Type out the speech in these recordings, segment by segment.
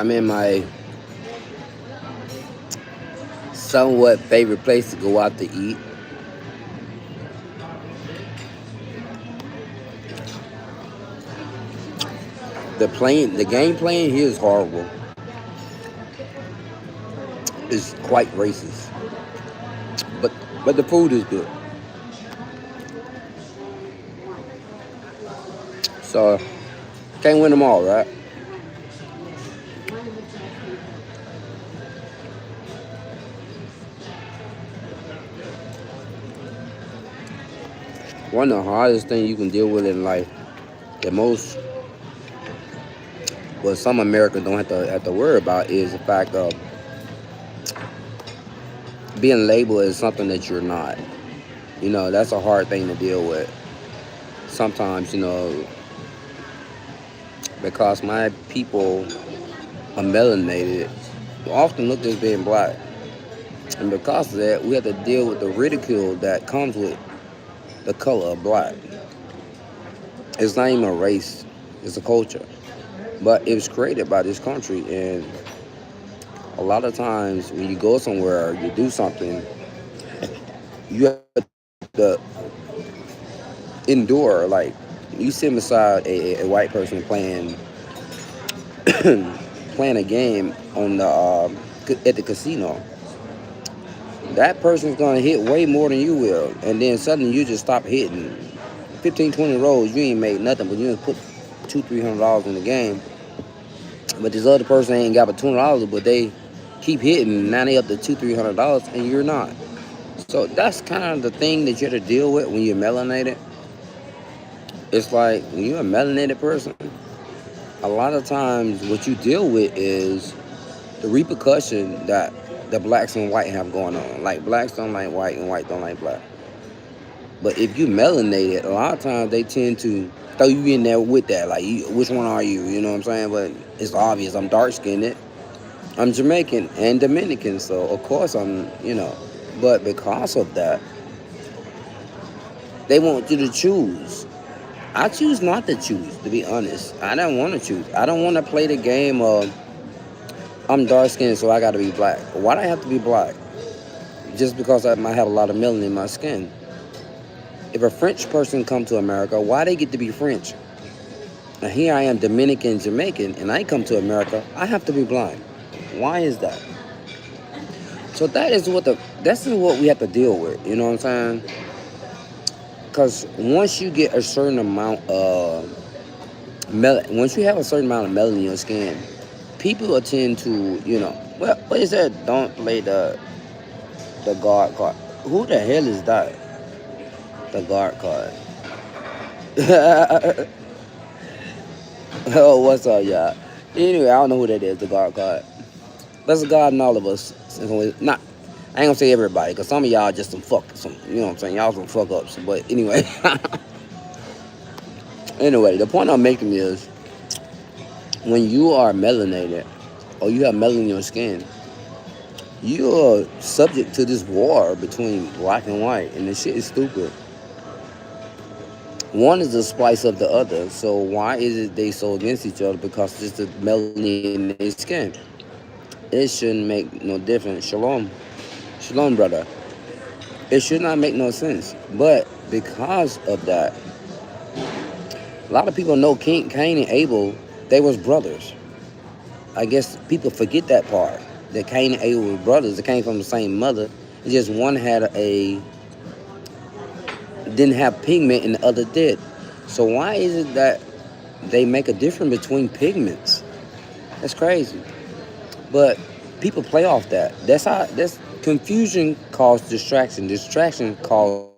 I'm in my somewhat favorite place to go out to eat. The game playing here is horrible. It's quite racist, but the food is good. So can't win them all, right? One of the hardest things you can deal with in life, the most, well, some Americans don't have to worry about is the fact of being labeled as something that you're not. That's a hard thing to deal with. Sometimes, because my people are melanated, often looked as being black. And because of that, we have to deal with the ridicule that comes with the color of black. It's not even a race, it's a culture. But it was created by this country, and a lot of times when you go somewhere, you do something, you have to endure. Like, you sit beside a white person playing playing a game on at the casino. That person's gonna hit way more than you will, and then suddenly you just stop hitting 15, 20 rolls. You ain't made nothing, but you just put $200-$300 in the game. But this other person ain't got but $200, but they keep hitting. Now they up to $200-$300, and you're not. So that's kind of the thing that you have to deal with when you're melanated. It's like when you're a melanated person, a lot of times what you deal with is the repercussion that the blacks and white have going on. Like, blacks don't like white and white don't like black. But if you melanated, a lot of times they tend to throw you in there with that. Like, which one are you? You know what I'm saying? But it's obvious I'm dark skinned. I'm Jamaican and Dominican, so of course I'm. But because of that, they want you to choose. I choose not to choose, to be honest. I don't want to choose. I don't want to play the game of I'm dark skinned, so I got to be black. Why do I have to be black? Just because I might have a lot of melanin in my skin. If a French person come to America, why they get to be French? And here I am, Dominican, Jamaican, and I come to America, I have to be black. Why is that? So that's what we have to deal with. You know what I'm saying? Because once you get a certain amount of once you have a certain amount of melanin in your skin, people will tend to, well, what is that? Don't play the guard card. Who the hell is that? The guard card. Oh, what's up, y'all? Anyway, I don't know who that is, the guard card. That's a God in all of us. Not, I ain't gonna say everybody, because some of y'all just you know what I'm saying? Y'all some fuck ups. But anyway. Anyway, the point I'm making is, when you are melanated, or you have melanin in your skin, you are subject to this war between black and white, and this shit is stupid. One is the spice of the other, so why is it they so against each other? Because it's the melanin in their skin. It shouldn't make no difference. Shalom, brother. It should not make no sense. But because of that, a lot of people know Cain and Abel, they was brothers. I guess people forget that part. That Cain and Abel were brothers. They came from the same mother. It's just one didn't have pigment and the other did. So why is it that they make a difference between pigments? That's crazy. But people play off that. That's confusion causes distraction. Distraction causes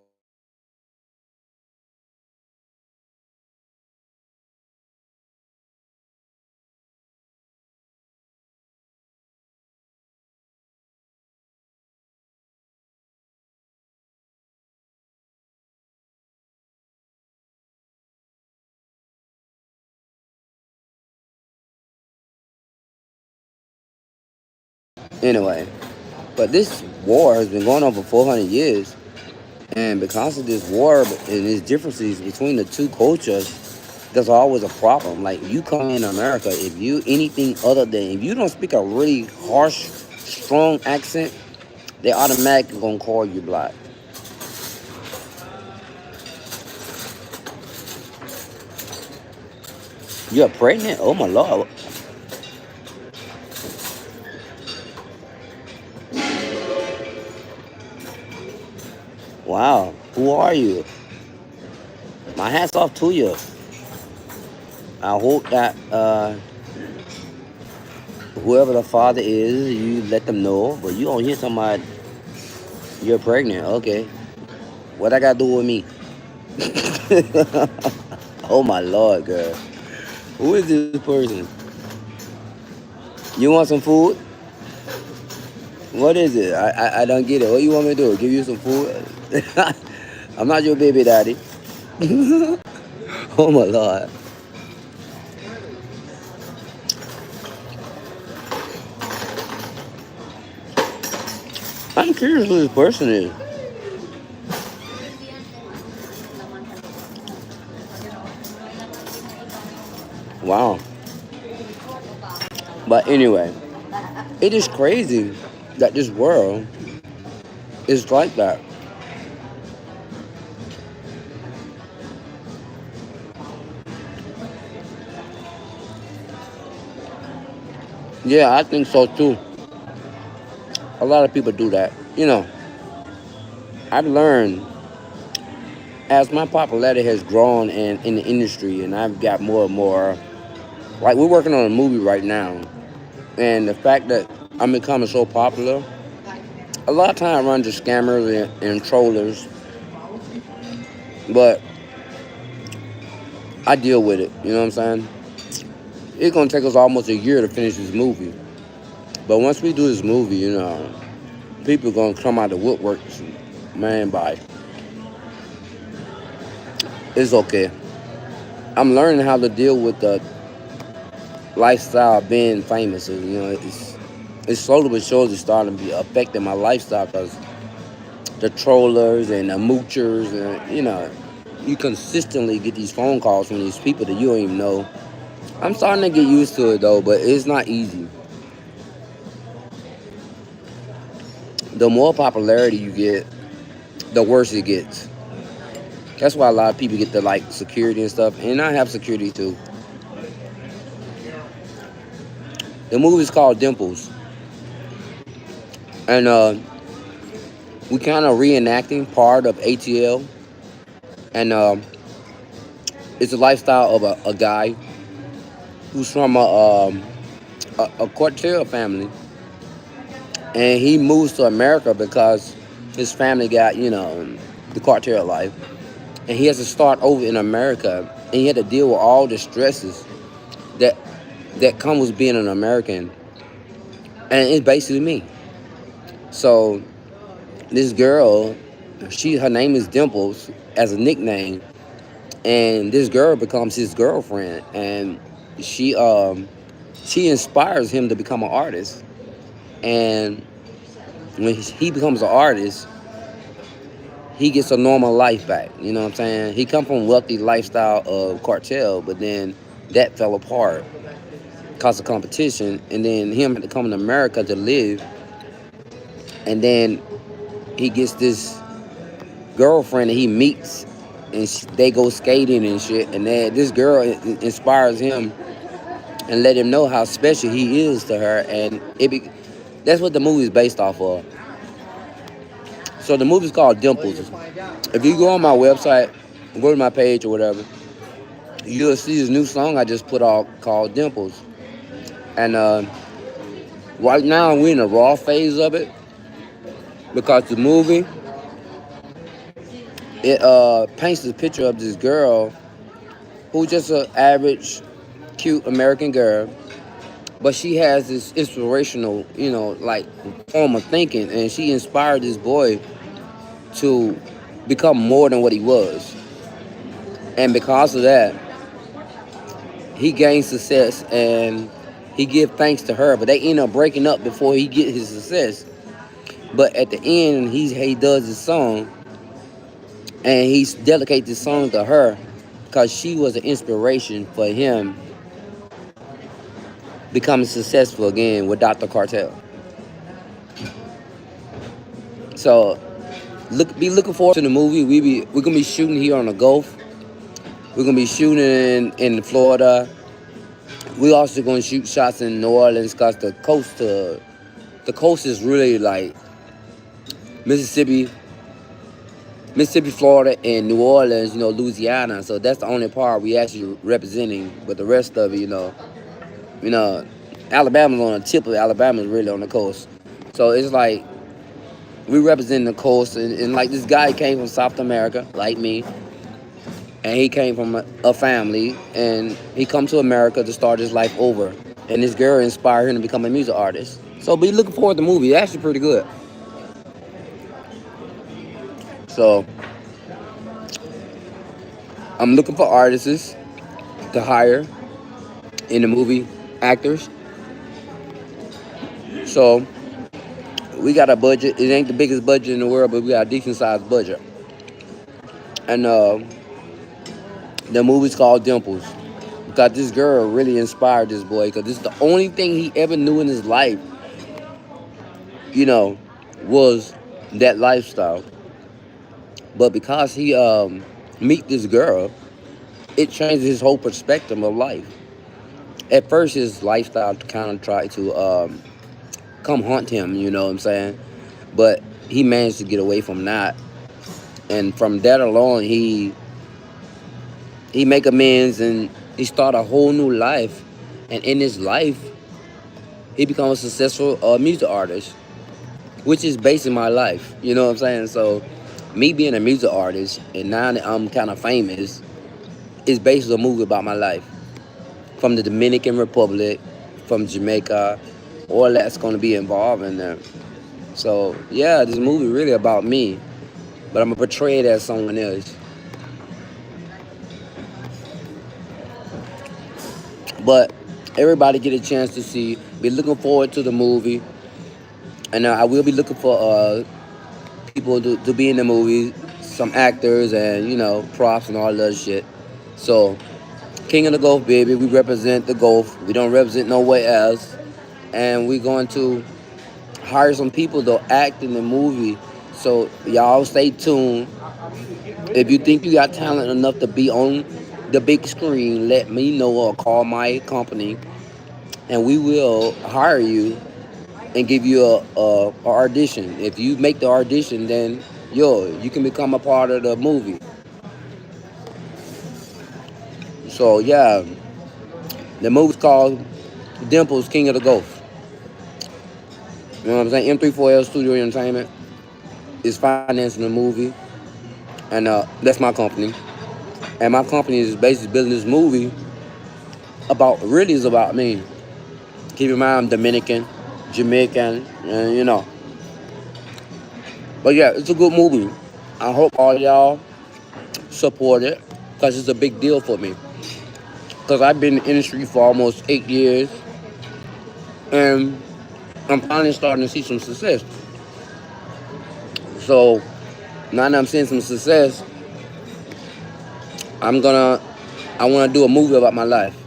anyway. But this war has been going on for 400 years. And because of this war and these differences between the two cultures, there's always a problem. Like you come in America, if you anything other than if you don't speak a really harsh, strong accent, they automatically gonna call you black. You're pregnant? Oh my lord! Wow, who are you? My hat's off to you. I hope that whoever the father is, you let them know. But you don't hear somebody you're pregnant. Okay, what I got to do with me? Oh my lord, girl. Who is this person? You want some food? What is it? I don't get it. What you want me to do? Give you some food? I'm not your baby daddy. Oh my lord. I'm curious who this person is. Wow. But anyway, it is crazy that this world is like that. Yeah, I think so too. A lot of people do that. I've learned as my popularity has grown in the industry and I've got more and more. Like, we're working on a movie right now. And the fact that I'm becoming so popular, a lot of time I run to scammers and trollers. But I deal with it. You know what I'm saying? It's going to take us almost a year to finish this movie. But once we do this movie, people are going to come out of the woodwork. Man, bye. It's okay. I'm learning how to deal with the lifestyle of being famous. It's slowly but surely starting to be affecting my lifestyle because the trollers and the moochers and you consistently get these phone calls from these people that you don't even know. I'm starting to get used to it though, but it's not easy. The more popularity you get, the worse it gets. That's why a lot of people get the like security and stuff, and I have security too. The movie's called Dimples, and we kind of reenacting part of ATL, and it's a lifestyle of a guy who's from a Cortez family, and he moves to America because his family got the cartel life, and he has to start over in America, and he had to deal with all the stresses that come with being an American, and it's basically me. So this girl, her name is Dimples as a nickname, and this girl becomes his girlfriend, and she she inspires him to become an artist. And when he becomes an artist, he gets a normal life back. You know what I'm saying? He come from wealthy lifestyle of cartel, but then that fell apart because of competition, and then him had to come to America to live, and then he gets this girlfriend that he meets, and they go skating and shit, and this girl inspires him and let him know how special he is to her, and that's what the movie is based off of. So the movie's called Dimples. If you go on my website, go to my page or whatever, you'll see this new song I just put out called Dimples. And right now we're in the raw phase of it because the movie, it paints the picture of this girl who's just an average, cute American girl, but she has this inspirational, like form of thinking, and she inspired this boy to become more than what he was. And because of that, he gained success and he give thanks to her, but they end up breaking up before he get his success. But at the end, he does his song, and he dedicates this song to her because she was an inspiration for him becoming successful again with Dr. Cartel. So be looking forward to the movie. We're gonna be shooting here on the Gulf. We're gonna be shooting in Florida. We also gonna shoot shots in New Orleans because the coast is really like Mississippi, Florida, and New Orleans. Louisiana. So that's the only part we actually representing. But the rest of it, you know, Alabama's on the tip of Alabama's really on the coast. So it's like we represent the coast, and like this guy came from South America, like me, and he came from a family, and he come to America to start his life over. And this girl inspired him to become a music artist. So be looking forward to the movie. It's actually pretty good. So I'm looking for artists to hire in the movie, actors. So we got a budget. It ain't the biggest budget in the world, but we got a decent sized budget. And the movie's called Dimples. Because this girl really inspired this boy. Because this is the only thing he ever knew in his life, was that lifestyle. But because he meet this girl, it changed his whole perspective of life. At first, his lifestyle kind of tried to come haunt him, you know what I'm saying? But he managed to get away from that. And from that alone, he make amends and he start a whole new life. And in his life, he becomes a successful music artist, which is basing my life. You know what I'm saying? So me being a music artist and now that I'm kind of famous, is basically a movie about my life. From the Dominican Republic, from Jamaica, all that's going to be involved in there. So yeah, this movie really about me, but I'm gonna portray it as someone else. But everybody get a chance to see. Be looking forward to the movie, and I will be looking for people to be in the movie, some actors and props and all that shit. So King of the Gulf, baby, we represent the Gulf. We don't represent nowhere else, and we're going to hire some people to act in the movie. So y'all stay tuned. If you think you got talent enough to be on the big screen, let me know or call my company, and we will hire you and give you a audition. If you make the audition, then you can become a part of the movie. So yeah, the movie's called Dimples, King of the Gulf. You know what I'm saying? M34L Studio Entertainment is financing the movie, and that's my company. And my company is basically building this movie is about me. Keep in mind I'm Dominican, Jamaican, and. But yeah, it's a good movie. I hope all y'all support it because it's a big deal for me. Because I've been in the industry for almost 8 years, and I'm finally starting to see some success. So now that I'm seeing some success, I want to do a movie about my life.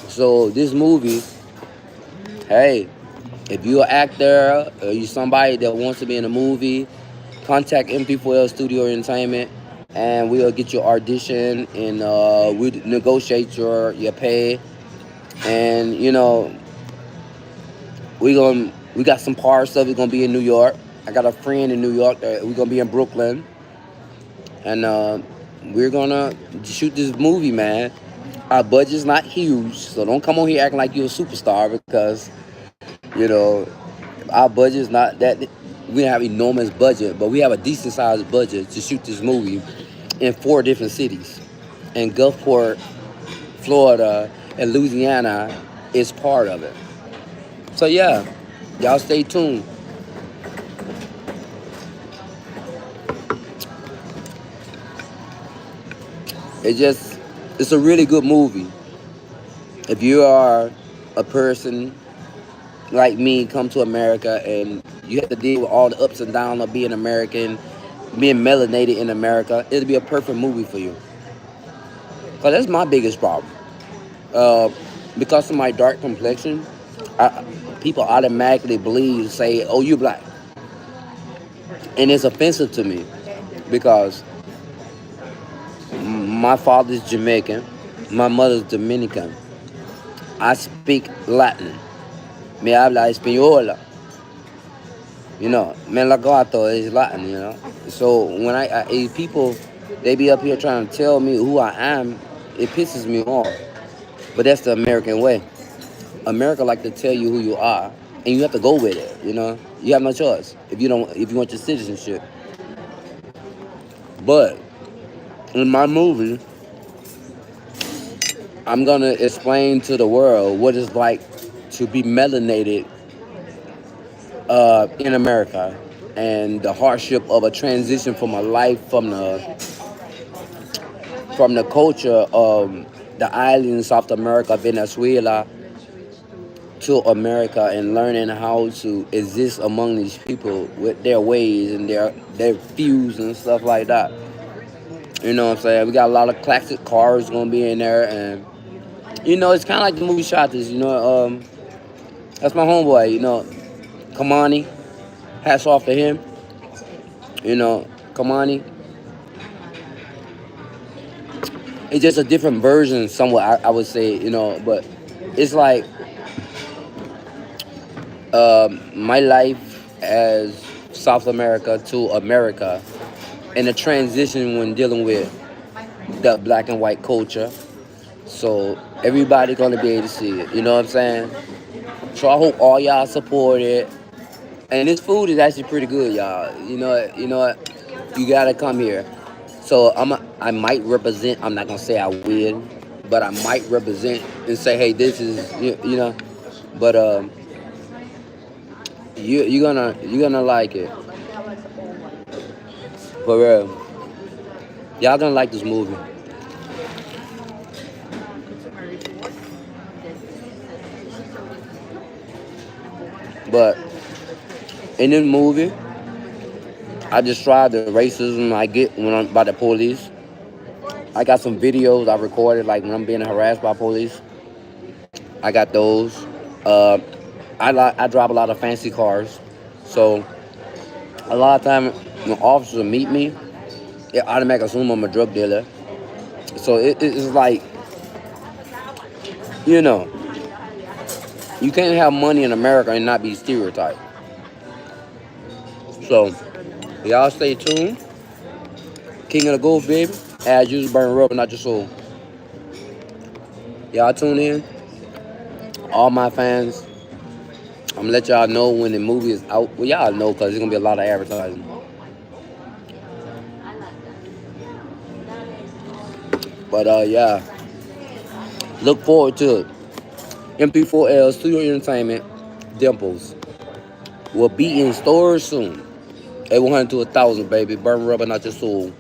So this movie, hey, if you're an actor or you're somebody that wants to be in a movie, contact MP4L Studio Entertainment, and we'll get your audition, and we negotiate your pay, and we got some parts of it gonna be in New York. I got a friend in New York. We're gonna be in Brooklyn, and we're gonna shoot this movie, man. Our budget's not huge, so don't come on here acting like you're a superstar because our budget's not that. We don't have enormous budget, but we have a decent sized budget to shoot this movie in 4 different cities. And Gulfport, Florida, and Louisiana is part of it. So yeah, y'all stay tuned. It's a really good movie. If you are a person like me, come to America and you have to deal with all the ups and downs of being American, being melanated in America, it'd be a perfect movie for you. Cause that's my biggest problem. Uh, because of my dark complexion, I, people automatically believe, say, "Oh, you black," and it's offensive to me because my father's Jamaican, my mother's Dominican. I speak Latin. Me habla española. You know, me la gato is Latin. You know, so when people, they be up here trying to tell me who I am, it pisses me off. But that's the American way. America like to tell you who you are, and you have to go with it. You know, you have no choice if you don't. If you want your citizenship. But in my movie, I'm gonna explain to the world what it's like to be melanated in America, and the hardship of a transition from a life from the culture of the islands, South America, Venezuela, to America, and learning how to exist among these people with their ways and their views and stuff like that. You know what I'm saying? We got a lot of classic cars gonna be in there, and you know it's kind of like the movie Shotters. You know, that's my homeboy. You know, Kamani. Hats off to him. You know, Kamani. It's just a different version, somewhat. I would say. You know, but it's like my life as South America to America, and the transition when dealing with the black and white culture. So everybody gonna be able to see it. You know what I'm saying? So I hope all y'all support it. And this food is actually pretty good, y'all. You know what? You gotta come here. So I might represent. I'm not gonna say I will, but I might represent and say, hey, this is you know. But you're gonna like it for real. Y'all gonna like this movie. But in this movie, I describe the racism I get when I'm by the police. I got some videos I recorded, like when I'm being harassed by police. I got those. Uh, I drive a lot of fancy cars, so a lot of time when officers meet me, they automatically assume I'm a drug dealer. So it's like, you know, you can't have money in America and not be stereotyped. So y'all stay tuned. King of the Ghost, baby. As usual, burn rubber, not your soul. Y'all tune in. All my fans, I'm gonna let y'all know when the movie is out. Well, y'all know because there's gonna be a lot of advertising. But yeah, look forward to it. MP4L Studio Entertainment Dimples will be in stores soon. 800 to 1,000, baby. Burn rubber, not your soul.